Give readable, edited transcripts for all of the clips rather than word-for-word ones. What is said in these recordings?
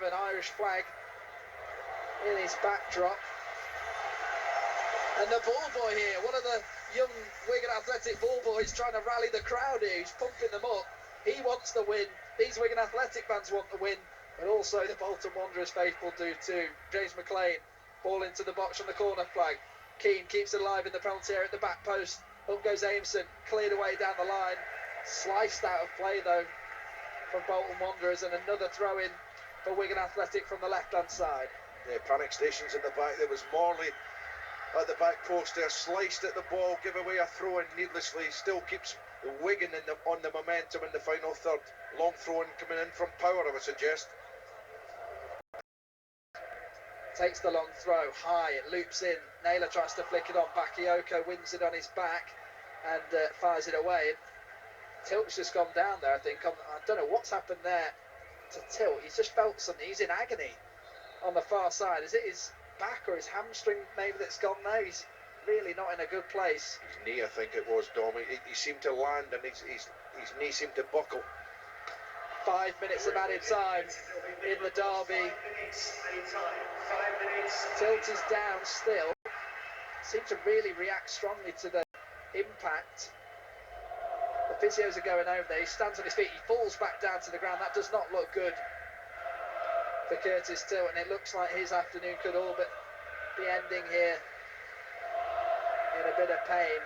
an Irish flag in his backdrop. And the ball boy here, one of the young Wigan Athletic ball boys, trying to rally the crowd here. He's pumping them up. He wants the win. These Wigan Athletic fans want the win, but also the Bolton Wanderers faithful do too. James McLean, ball into the box from the corner flag. Keane keeps it alive in the penalty area at the back post. Up goes Aimson, cleared away down the line. Sliced out of play though from Bolton Wanderers, and another throw in for Wigan Athletic from the left hand side. Yeah, panic stations in the back. There was Morley at the back post there, sliced at the ball, give away a throw in needlessly. Still keeps Wigan on the momentum in the final third. Long throw in coming in from Power, I would suggest. Takes the long throw high, it loops in. Naylor tries to flick it on. Bakayoko wins it on his back and fires it away. Tilt's just gone down there, I think. I don't know what's happened there to Tilt. He's just felt something. He's in agony on the far side. Is it his back or his hamstring maybe that's gone now? He's really not in a good place. His knee, I think it was, Dom. He seemed to land and his knee seemed to buckle. 5 minutes of added time in the derby. Tilt is down still. Seemed to really react strongly to the impact. The physios are going over there. He stands on his feet. He falls back down to the ground. That does not look good for Curtis Tilt, and it looks like his afternoon could all but be ending here in a bit of pain.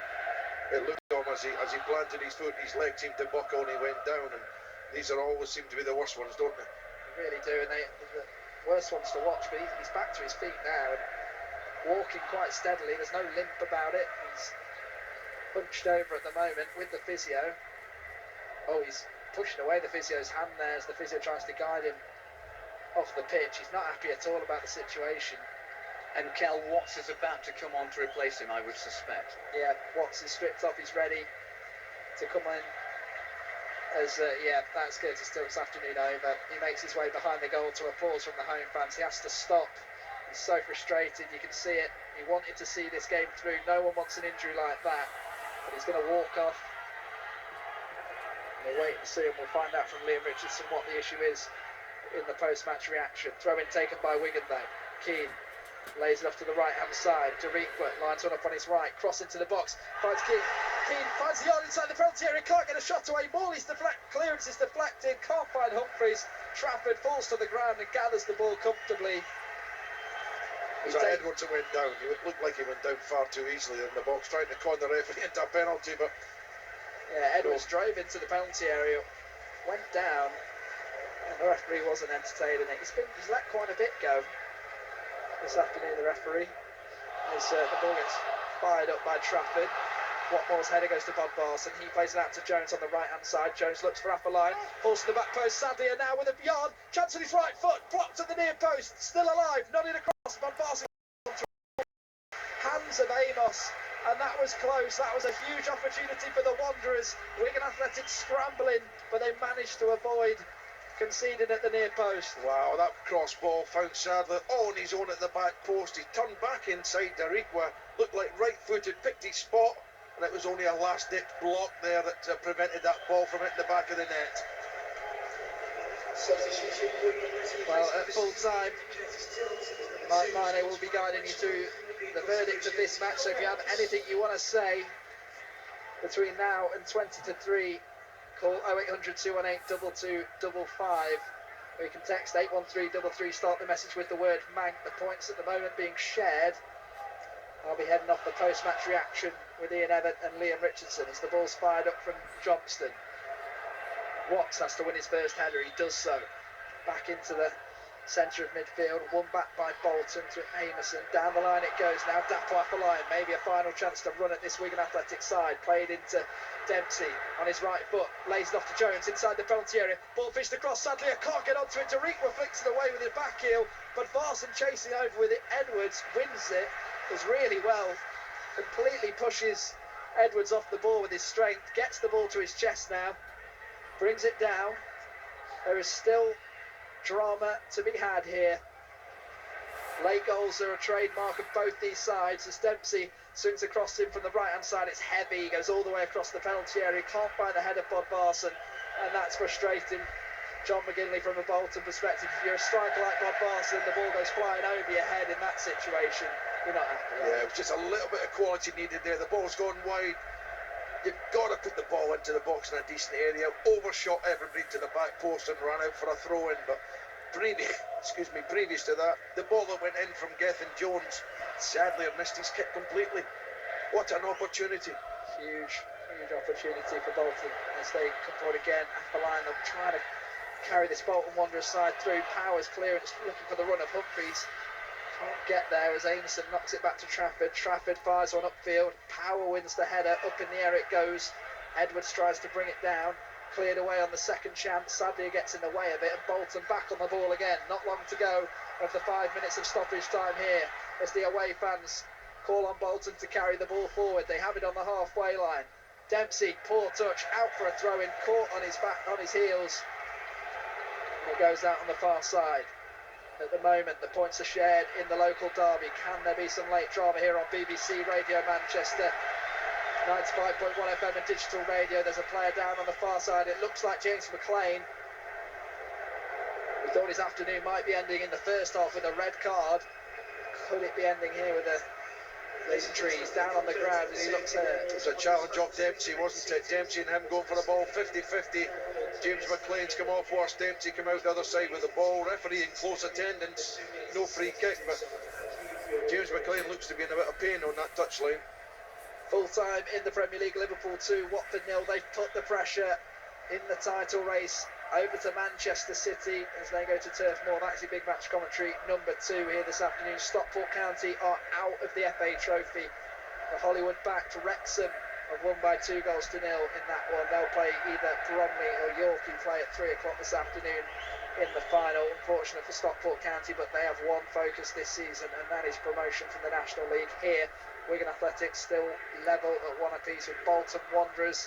It looked as he planted his foot, his leg seemed to buckle and he went down, and these are always seem to be the worst ones, don't they? They really do, and they're the worst ones to watch, but he's back to his feet now and walking quite steadily. There's no limp about it. He's hunched over at the moment with the physio. Oh, he's pushing away the physio's hand there as the physio tries to guide him off the pitch. He's not happy at all about the situation. And Kel Watts is about to come on to replace him, I would suspect. Yeah, Watts is stripped off. He's ready to come in. As that's Curtis Tilt's afternoon over. He makes his way behind the goal to applause from the home fans. He has to stop. He's so frustrated. You can see it. He wanted to see this game through. No one wants an injury like that. But he's going to walk off. We'll wait and see, and we'll find out from Liam Richardson what the issue is in the post-match reaction. Throw in taken by Wigan though. Keane lays it off to the right-hand side. Derikwa lines one up on his right. Cross into the box. Finds Keane. Keane finds the yard inside the penalty area. Can't get a shot away. Morley's clearance is deflected. Can't find Humphreys. Trafford falls to the ground and gathers the ball comfortably. Was that Edwards that went down? It looked like he went down far too easily in the box, trying to con the referee into a penalty, but... Yeah, Edwards drove into the penalty area, went down, and the referee wasn't entertaining it. He's let quite a bit go this afternoon, the referee, as the ball gets fired up by Trafford. Watmore's header goes to Bob Barson. He plays it out to Jones on the right-hand side. Jones looks for upper line. Falls to the back post. Sadly, and now with a yard. Chance with his right foot. Blocked at the near post. Still alive. Nodding across. Bob Barson. Hands of Amos. And that was close. That was a huge opportunity for the Wanderers. Wigan Athletic scrambling, but they managed to avoid conceding at the near post. Wow, that cross ball found Sadler on his own at the back post. He turned back inside Derikwa. Looked like right-footed. Picked his spot. And it was only a last-ditch block there that prevented that ball from hitting the back of the net. Well, at full time, Mike Miney will be guiding you through the verdict of this match. So if you have anything you want to say between now and 20 to 3, call 0800 218 2255. Or you can text 81333. Start the message with the word MAG. The points at the moment being shared. I'll be heading off the post-match reaction with Ian Evatt and Liam Richardson as the ball's fired up from Johnston. Watts has to win his first header. He does so. Back into the centre of midfield. Won back by Bolton to Amerson. Down the line it goes now. Dapo off the line. Maybe a final chance to run at this Wigan Athletic side. Played into Dempsey on his right foot. Lays it off to Jones inside the penalty area. Ball fished across. Sadly, I can't get onto it. Derikwa flicks it away with his back heel. But Barson chasing over with it. Edwards wins it. Does really well, completely pushes Edwards off the ball with his strength, gets the ball to his chest now, brings it down. There is still drama to be had here. Late goals are a trademark of both these sides as Dempsey swings across him from the right hand side. It's heavy, he goes all the way across the penalty area, can't find the head of Bob Barson, and that's frustrating John McGinley, from a Bolton perspective, if you're a striker like Bob Barson, the ball goes flying over your head in that situation, you're not happy. Yeah, it was just a little bit of quality needed there. The ball's gone wide. You've got to put the ball into the box in a decent area. Overshot everybody to the back post and ran out for a throw-in. But previous to that, the ball that went in from Gethin Jones sadly missed his kick completely. What an opportunity. Huge opportunity for Bolton as they come forward again. Appeline are trying to carry this Bolton Wanderers side through. Powers clearance, looking for the run of Humphreys. Can't get there as Amerson knocks it back to Trafford. Trafford fires one upfield. Power wins the header. Up in the air it goes. Edwards tries to bring it down. Cleared away on the second chance. Sadly it gets in the way of it, and Bolton back on the ball again. Not long to go of the 5 minutes of stoppage time here as the away fans call on Bolton to carry the ball forward. They have it on the halfway line. Dempsey, poor touch, out for a throw-in, caught on his back, on his heels. And it goes out on the far side. At the moment, the points are shared in the local derby. Can there be some late drama here on BBC Radio Manchester? 95.1 FM and digital radio. There's a player down on the far side. It looks like James McLean. We thought his afternoon might be ending in the first half with a red card. Could it be ending here with a injury? He's down on the ground and he looks hurt. It was a challenge of Dempsey, wasn't it? Dempsey and him going for the ball 50-50. James McLean's come off worse. Dempsey come out the other side with the ball. Referee in close attendance. No free kick, but James McLean looks to be in a bit of pain on that touchline. Full time in the Premier League, Liverpool 2, Watford 0. They've put the pressure in the title race over to Manchester City as they go to Turf Moor. That's your big match commentary number 2 here this afternoon. Stockport County are out of the FA Trophy. The Hollywood backed Wrexham have won by 2 goals to 0 in that one. They'll play either Bromley or York, who play at 3 o'clock this afternoon in the final. Unfortunate for Stockport County, but they have one focus this season, and that is promotion from the National League. Here, Wigan Athletic still level at 1 apiece with Bolton Wanderers.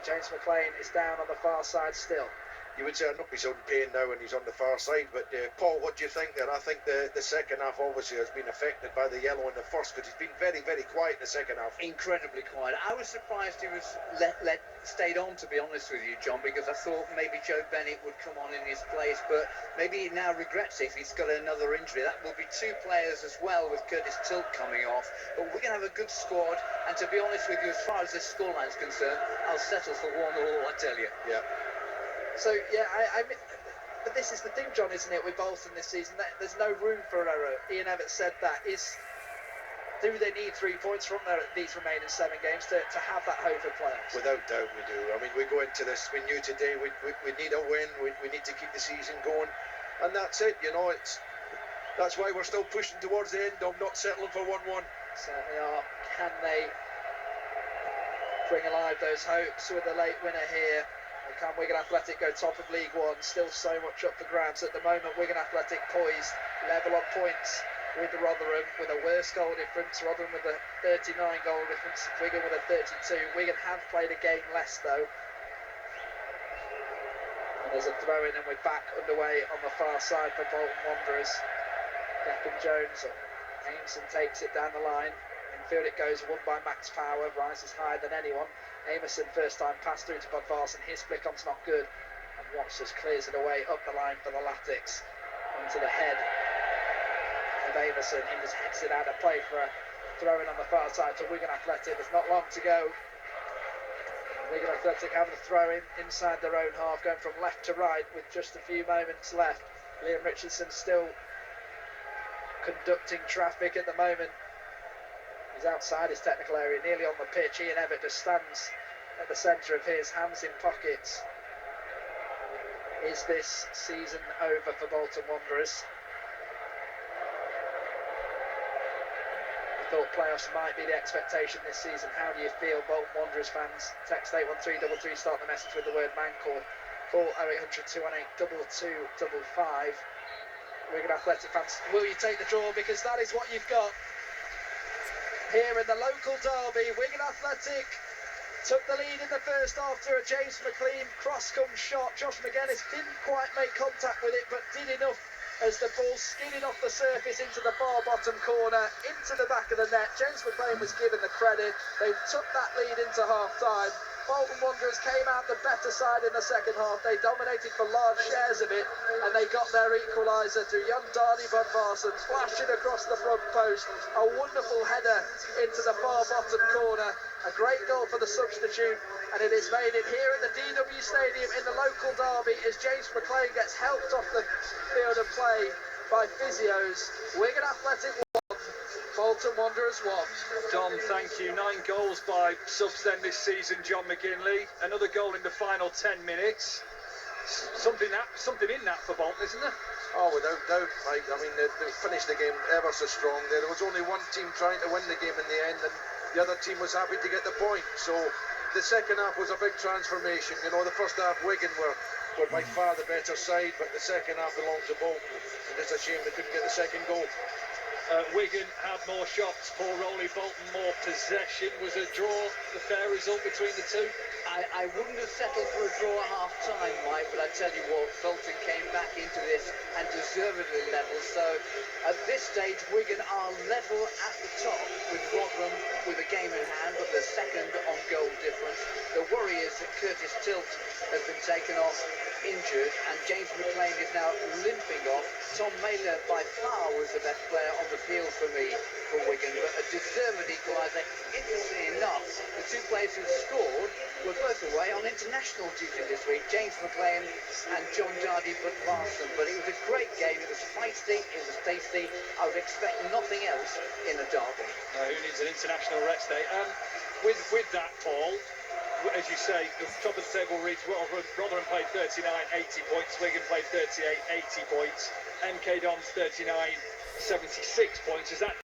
James McLean is down on the far side still. You would say, I know he's on pain now and he's on the far side, but Paul, what do you think there? I think the second half obviously has been affected by the yellow in the first, because he's been very, very quiet in the second half. Incredibly quiet. I was surprised he was stayed on, to be honest with you, John, because I thought maybe Joe Bennett would come on in his place, but maybe he now regrets it if he's got another injury. That will be 2 players as well, with Curtis Tilt coming off. But we're going to have a good squad, and to be honest with you, as far as this scoreline is concerned, I'll settle for 1-1, I tell you. Yeah. So, yeah, but this is the thing, John, isn't it, with Bolton this season? There's no room for error. Ian Evans said that. Do they need 3 points from these remaining 7 games to have that hope for playoffs? Without doubt we do. I mean, we go into this, we knew today we need a win, we need to keep the season going, and that's it, you know. That's why we're still pushing towards the end of not settling for 1-1. Certainly are. Can they bring alive those hopes with a late winner here? Can Wigan Athletic go top of League One? Still so much up for grabs at the moment. Wigan Athletic poised, level on points with Rotherham with a worse goal difference. Rotherham with a 39 goal difference. Wigan with a 32. Wigan have played a game less though. And there's a throw in, and we're back underway on the far side for Bolton Wanderers. Declan Jones, Amerson takes it down the line. Infield it goes, won by Max Power, rises higher than anyone. Amerson, first time pass through to Bodvarsson. His flick-on's not good, and Watson clears it away up the line for the Latics. Into the head of Amerson. He just hits it out of play for a throw-in on the far side to Wigan Athletic. There's not long to go. Wigan Athletic having a throw-in inside their own half, going from left to right with just a few moments left. Liam Richardson still conducting traffic at the moment. He's outside his technical area, nearly on the pitch. Ian Evatt just stands at the centre of his, hands in pockets. Is this season over for Bolton Wanderers? I thought playoffs might be the expectation this season. How do you feel, Bolton Wanderers fans? Text 81333, start the message with the word Mancor. Call 0800 218 2255. Wigan Athletic fans, will you take the draw? Because that is what you've got. Here in the local derby, Wigan Athletic took the lead in the first half through a James McLean cross-come shot. Josh McGuinness didn't quite make contact with it, but did enough as the ball skidded off the surface into the far bottom corner, into the back of the net. James McLean was given the credit. They took that lead into half-time, Bolton Wanderers came out the better side in the second half. They dominated for large shares of it, and they got their equaliser to young Dardy Budvarsson, flashing across the front post. A wonderful header into the far bottom corner. A great goal for the substitute, and it is made it here at the DW Stadium in the local derby as James McLean gets helped off the field of play by physios. Wigan Athletic 1, Bolton Wanderers 1. Dom, thank you. 9 goals by subs then this season, John McGinley. Another goal in the final 10 minutes. Something in that for Bolton, isn't there? Oh, without doubt, Mike. I mean, they finished the game ever so strong. There was only one team trying to win the game in the end, and the other team was happy to get the point. So the second half was a big transformation. You know, the first half Wigan were by far the better side, but the second half belonged to Bolton. And it's a shame they couldn't get the second goal. Wigan had more shots, poor Rowley, Bolton more possession. Was a draw the fair result between the two? I wouldn't have settled for a draw at half-time, Mike, but I tell you what, Bolton came back into this and deservedly level. So at this stage, Wigan are level at the top with Rotherham with a game in hand, but the second on goal difference. The worry is that Curtis Tilt has been taken off injured, and James McLean is now limping off. Tom Mailer by far was the best player on the field for me for Wigan, but a deserved equaliser. Interestingly enough, the two players who scored were both away on international duty this week, James McLean and John Dardy Budvarsson. But it was a great game, it was feisty, it was tasty. I would expect nothing else in a derby. Who needs an international rest day? With that, Paul, as you say, the top of the table reads Rotherham played 39, 80 points. Wigan played 38, 80 points. MK Dons 39, 76 points. Is that